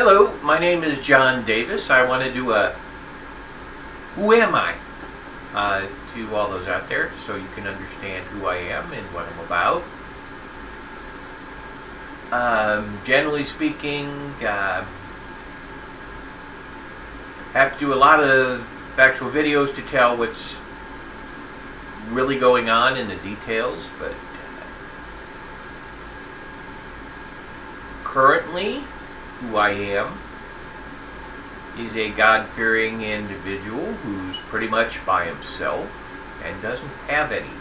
Hello, my name is John Davis. I want to do a Who Am I? To all those out there so you can understand who I am and what I'm about. Generally speaking, have to do a lot of factual videos to tell what's really going on in the details, but currently who I am is a God-fearing individual who's pretty much by himself and doesn't have anything.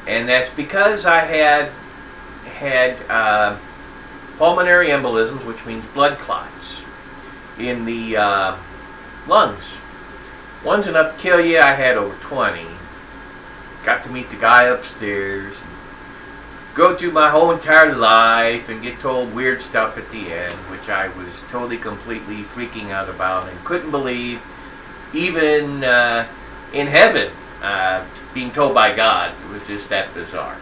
And that's because I had pulmonary embolisms, which means blood clots in the lungs. One's enough to kill you. I had over 20. Got to meet the guy upstairs, go through my whole entire life and get told weird stuff at the end, which I was totally, completely freaking out about and couldn't believe, even in heaven, being told by God. It was just that bizarre.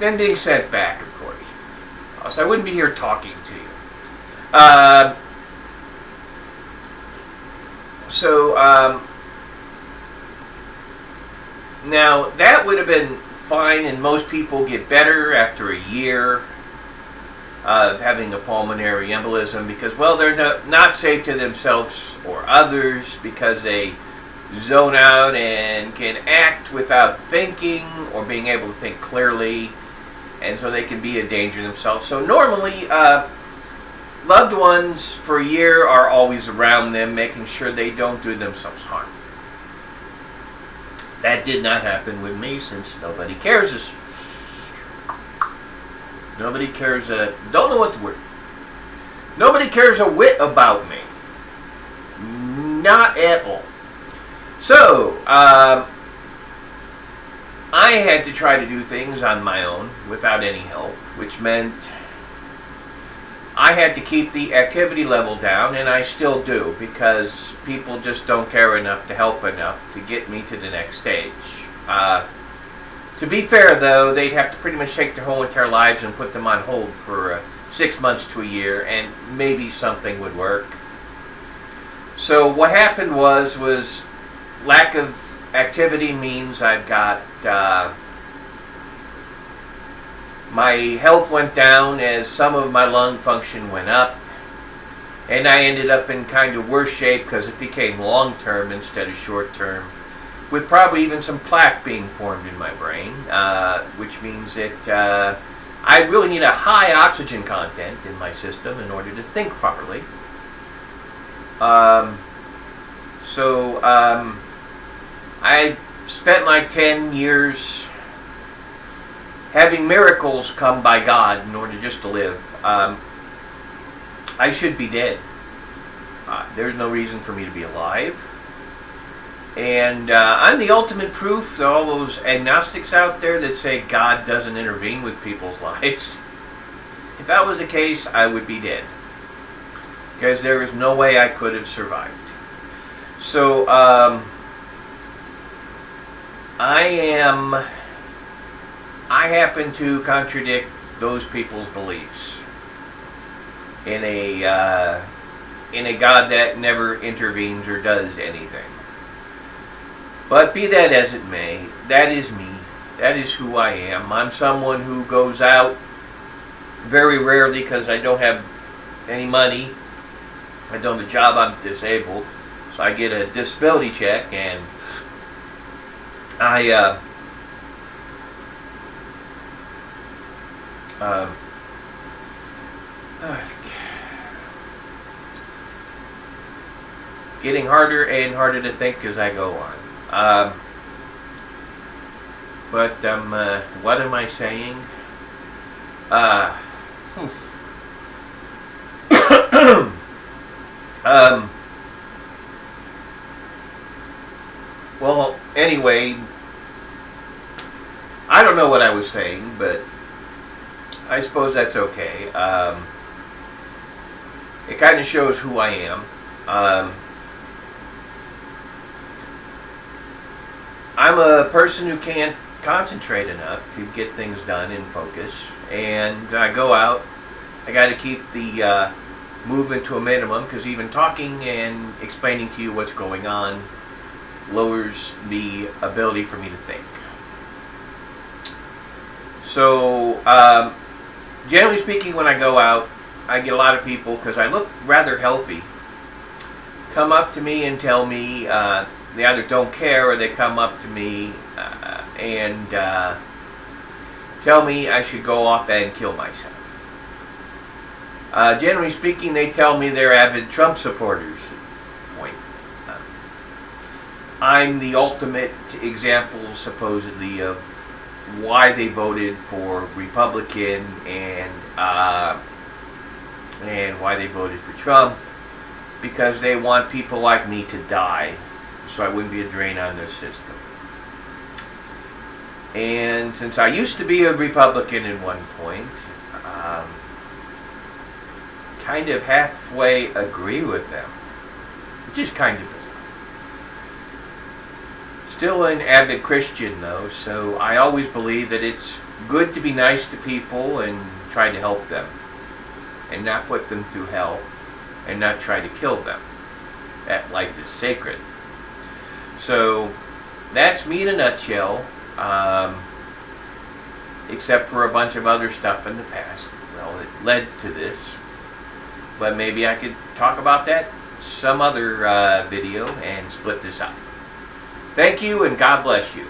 Then being sent back, of course. So I wouldn't be here talking to you. Now, that would have been fine, and most people get better after a year of having a pulmonary embolism because, well, they're not safe to themselves or others because they zone out and can act without thinking or being able to think clearly, and so they can be a danger to themselves. So normally, loved ones for a year are always around them, making sure they don't do themselves harm. That did not happen with me since nobody cares. Nobody cares. Don't know what the word. Nobody cares a whit about me. Not at all. So, I had to try to do things on my own without any help, which meant I had to keep the activity level down, and I still do, because people just don't care enough to help enough to get me to the next stage. To be fair, though, they'd have to pretty much take their whole entire lives and put them on hold for 6 months to a year, and maybe something would work. So what happened was lack of activity means I've got my health went down as some of my lung function went up, and I ended up in kind of worse shape because it became long-term instead of short-term, with probably even some plaque being formed in my brain, which means that I really need a high oxygen content in my system in order to think properly. I spent like 10 years having miracles come by God in order just to live. I should be dead. There's no reason for me to be alive. And I'm the ultimate proof to all those agnostics out there that say God doesn't intervene with people's lives. If that was the case, I would be dead. Because there is no way I could have survived. So, I happen to contradict those people's beliefs in a God that never intervenes or does anything. But be that as it may, that is me. That is who I am. I'm someone who goes out very rarely because I don't have any money. I don't have a job. I'm disabled, so I get a disability check, and getting harder and harder to think as I go on. What am I saying? Well, anyway, I don't know what I was saying, but I suppose that's okay. It kind of shows who I am. I'm a person who can't concentrate enough to get things done in focus. And I go out. I got to keep the movement to a minimum, because even talking and explaining to you what's going on lowers the ability for me to think. So, generally speaking, when I go out, I get a lot of people, because I look rather healthy, come up to me and tell me they either don't care, or they come up to me and tell me I should go off and kill myself. Generally speaking, they tell me they're avid Trump supporters. Point. I'm the ultimate example, supposedly, of why they voted for Republican and why they voted for Trump, because they want people like me to die, so I wouldn't be a drain on their system. And since I used to be a Republican at one point, kind of halfway agree with them, which is kind of bizarre. Still an avid Christian though, so I always believe that it's good to be nice to people and try to help them, and not put them through hell, and not try to kill them. That life is sacred. So that's me in a nutshell, except for a bunch of other stuff in the past. Well, it led to this. But maybe I could talk about that some other video and split this up. Thank you, and God bless you.